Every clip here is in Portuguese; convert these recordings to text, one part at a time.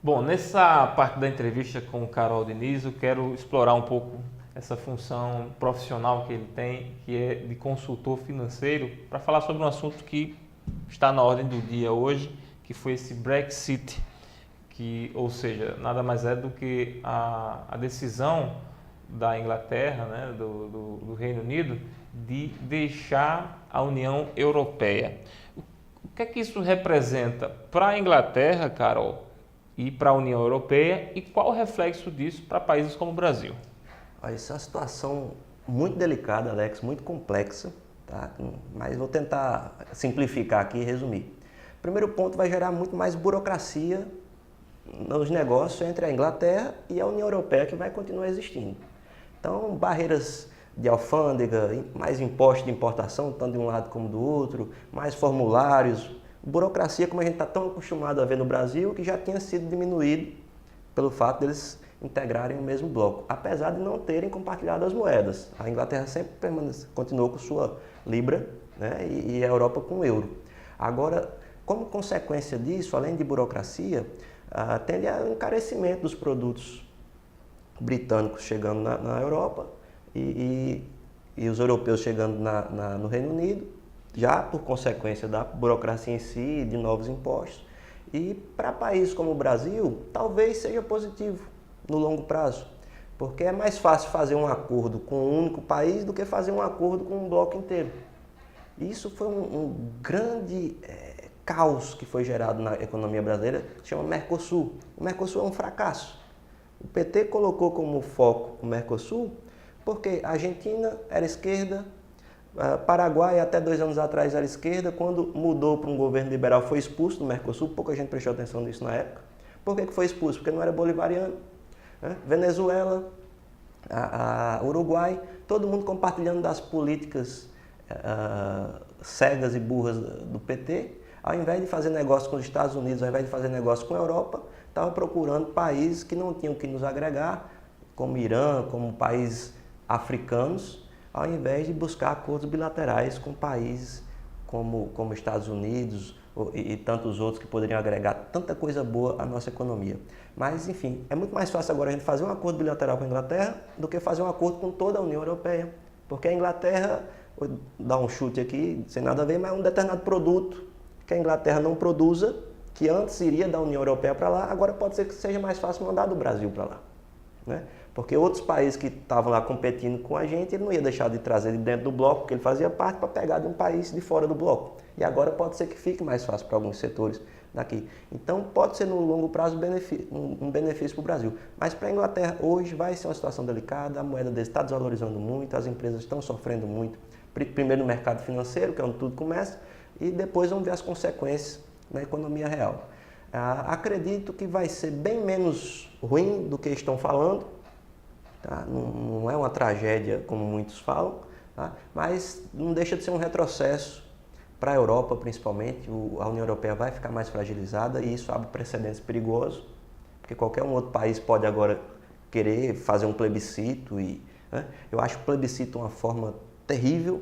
Bom, nessa parte da entrevista com o Carol Diniz, eu quero explorar um pouco essa função profissional que ele tem, que é de consultor financeiro, para falar sobre um assunto que está na ordem do dia hoje, que foi esse Brexit, que, ou seja, nada mais é do que a decisão da Inglaterra, né, do Reino Unido, de deixar a União Europeia. O que é que isso representa para a Inglaterra, Carol, e para a União Europeia, e qual o reflexo disso para países como o Brasil? Olha, isso é uma situação muito delicada, Alex, muito complexa, tá? Mas vou tentar simplificar aqui e resumir. Primeiro ponto, vai gerar muito mais burocracia nos negócios entre a Inglaterra e a União Europeia, que vai continuar existindo. Então, barreiras de alfândega, mais impostos de importação, tanto de um lado como do outro, mais formulários, burocracia como a gente está tão acostumado a ver no Brasil, que já tinha sido diminuído pelo fato deles integrarem o mesmo bloco, apesar de não terem compartilhado as moedas. A Inglaterra sempre continuou com sua libra, né, e a Europa com o euro. Agora, como consequência disso, além de burocracia, tende a encarecimento dos produtos britânicos chegando na Europa e os europeus chegando no Reino Unido, já por consequência da burocracia em si, de novos impostos. E para países como o Brasil, talvez seja positivo no longo prazo, porque é mais fácil fazer um acordo com um único país do que fazer um acordo com um bloco inteiro. Isso foi um grande caos que foi gerado na economia brasileira, que se chama Mercosul. O Mercosul é um fracasso. O PT colocou como foco o Mercosul porque a Argentina era esquerda, Paraguai até 2 anos atrás era esquerda, quando mudou para um governo liberal foi expulso do Mercosul, pouca gente prestou atenção nisso na época. Por que foi expulso? Porque não era bolivariano. Né? Venezuela, Uruguai, todo mundo compartilhando das políticas cegas e burras do PT, ao invés de fazer negócio com os Estados Unidos, ao invés de fazer negócio com a Europa, estava procurando países que não tinham que nos agregar, como Irã, como países africanos, ao invés de buscar acordos bilaterais com países como Estados Unidos e tantos outros que poderiam agregar tanta coisa boa à nossa economia. Mas, enfim, é muito mais fácil agora a gente fazer um acordo bilateral com a Inglaterra do que fazer um acordo com toda a União Europeia. Porque a Inglaterra, vou dar um chute aqui, sem nada a ver, mas é um determinado produto que a Inglaterra não produza, que antes iria da União Europeia para lá, agora pode ser que seja mais fácil mandar do Brasil para lá. Né? Porque outros países que estavam lá competindo com a gente, ele não ia deixar de trazer de dentro do bloco, porque ele fazia parte, para pegar de um país de fora do bloco. E agora pode ser que fique mais fácil para alguns setores daqui. Então pode ser no longo prazo um benefício para o Brasil. Mas para a Inglaterra hoje vai ser uma situação delicada, a moeda deles está desvalorizando muito, as empresas estão sofrendo muito. Primeiro no mercado financeiro, que é onde tudo começa, e depois vamos ver as consequências na economia real. Acredito que vai ser bem menos ruim do que estão falando, tá? Não é uma tragédia como muitos falam, tá? Mas não deixa de ser um retrocesso para a Europa principalmente. A União Europeia vai ficar mais fragilizada e isso abre precedentes perigosos, porque qualquer um outro país pode agora querer fazer um plebiscito. Né? Eu acho o plebiscito uma forma terrível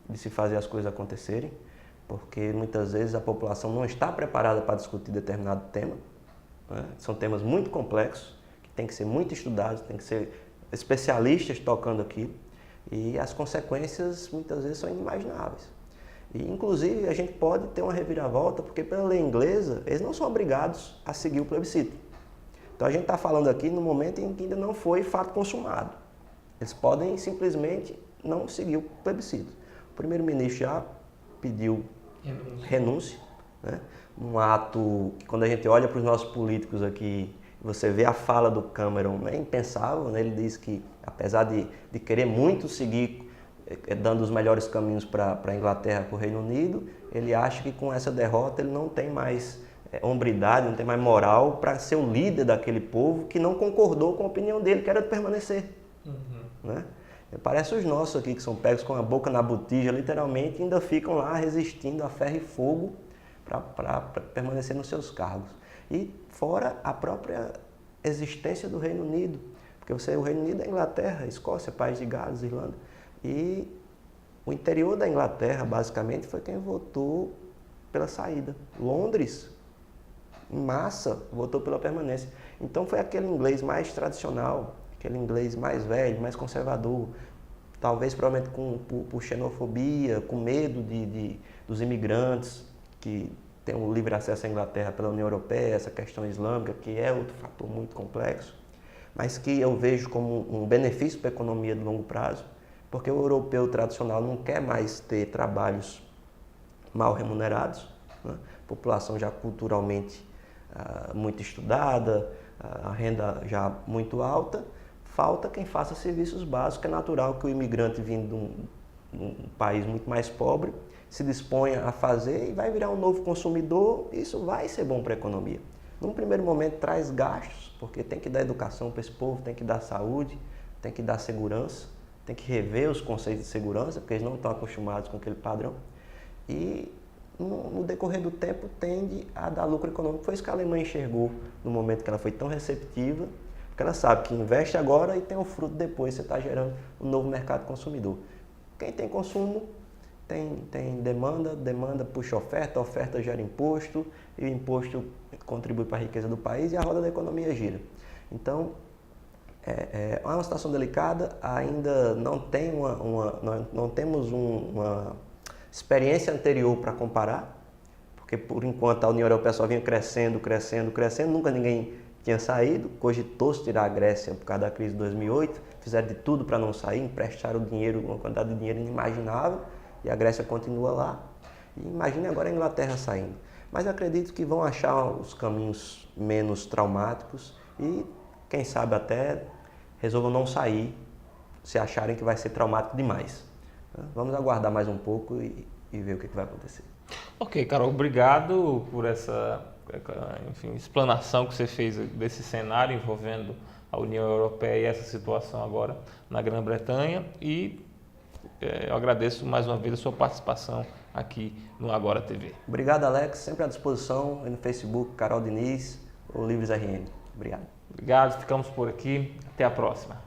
de se fazer as coisas acontecerem, porque muitas vezes a população não está preparada para discutir determinado tema. Né? São temas muito complexos, que têm que ser muito estudados, tem que ser especialistas tocando aquilo, e as consequências muitas vezes são inimagináveis. E, inclusive, a gente pode ter uma reviravolta, porque pela lei inglesa, eles não são obrigados a seguir o plebiscito. Então a gente está falando aqui no momento em que ainda não foi fato consumado. Eles podem simplesmente não seguir o plebiscito. O primeiro-ministro já pediu renúncia, né? Um ato que, quando a gente olha para os nossos políticos aqui, você vê a fala do Cameron, é impensável, né? Ele diz que, apesar de querer muito seguir dando os melhores caminhos para a Inglaterra, para o Reino Unido, ele acha que com essa derrota ele não tem mais hombridade, não tem mais moral para ser o líder daquele povo que não concordou com a opinião dele, que era de permanecer. Né? Parece os nossos aqui, que são pegos com a boca na botija, literalmente, e ainda ficam lá resistindo a ferro e fogo para permanecer nos seus cargos. E fora a própria existência do Reino Unido, porque o Reino Unido é Inglaterra, Escócia, País de Gales, Irlanda, e o interior da Inglaterra, basicamente, foi quem votou pela saída. Londres em massa, votou pela permanência. Então foi aquele inglês mais tradicional, aquele inglês mais velho, mais conservador, talvez provavelmente por xenofobia, com medo dos imigrantes que têm o livre acesso à Inglaterra pela União Europeia, essa questão islâmica, que é outro fator muito complexo, mas que eu vejo como um benefício para a economia de longo prazo, porque o europeu tradicional não quer mais ter trabalhos mal remunerados, né? População já culturalmente muito estudada, a renda já muito alta, falta quem faça serviços básicos. É natural que o imigrante vindo de um país muito mais pobre se disponha a fazer e vai virar um novo consumidor, e isso vai ser bom para a economia. Num primeiro momento traz gastos, porque tem que dar educação para esse povo, tem que dar saúde, tem que dar segurança, tem que rever os conceitos de segurança, porque eles não estão acostumados com aquele padrão. E no decorrer do tempo tende a dar lucro econômico. Foi isso que a Alemanha enxergou no momento que ela foi tão receptiva, porque ela sabe que investe agora e tem o fruto depois, você está gerando um novo mercado consumidor. Quem tem consumo tem demanda, demanda puxa oferta, oferta gera imposto, e o imposto contribui para a riqueza do país e a roda da economia gira. Então, é uma situação delicada, ainda não temos uma experiência anterior para comparar, porque por enquanto a União Europeia só vinha crescendo, nunca ninguém tinha saído, cogitou-se tirar a Grécia por causa da crise de 2008, fizeram de tudo para não sair, emprestaram dinheiro, uma quantidade de dinheiro inimaginável, e a Grécia continua lá. E imagine agora a Inglaterra saindo. Mas acredito que vão achar os caminhos menos traumáticos e, quem sabe, até resolvam não sair se acharem que vai ser traumático demais. Vamos aguardar mais um pouco e ver o que vai acontecer. Ok, Carol, obrigado por essa explanação que você fez desse cenário envolvendo a União Europeia e essa situação agora na Grã-Bretanha, e eu agradeço mais uma vez a sua participação aqui no Agora TV. Obrigado, Alex, sempre à disposição no Facebook, Carol Diniz ou Livres RN. Obrigado. Obrigado, ficamos por aqui, até a próxima.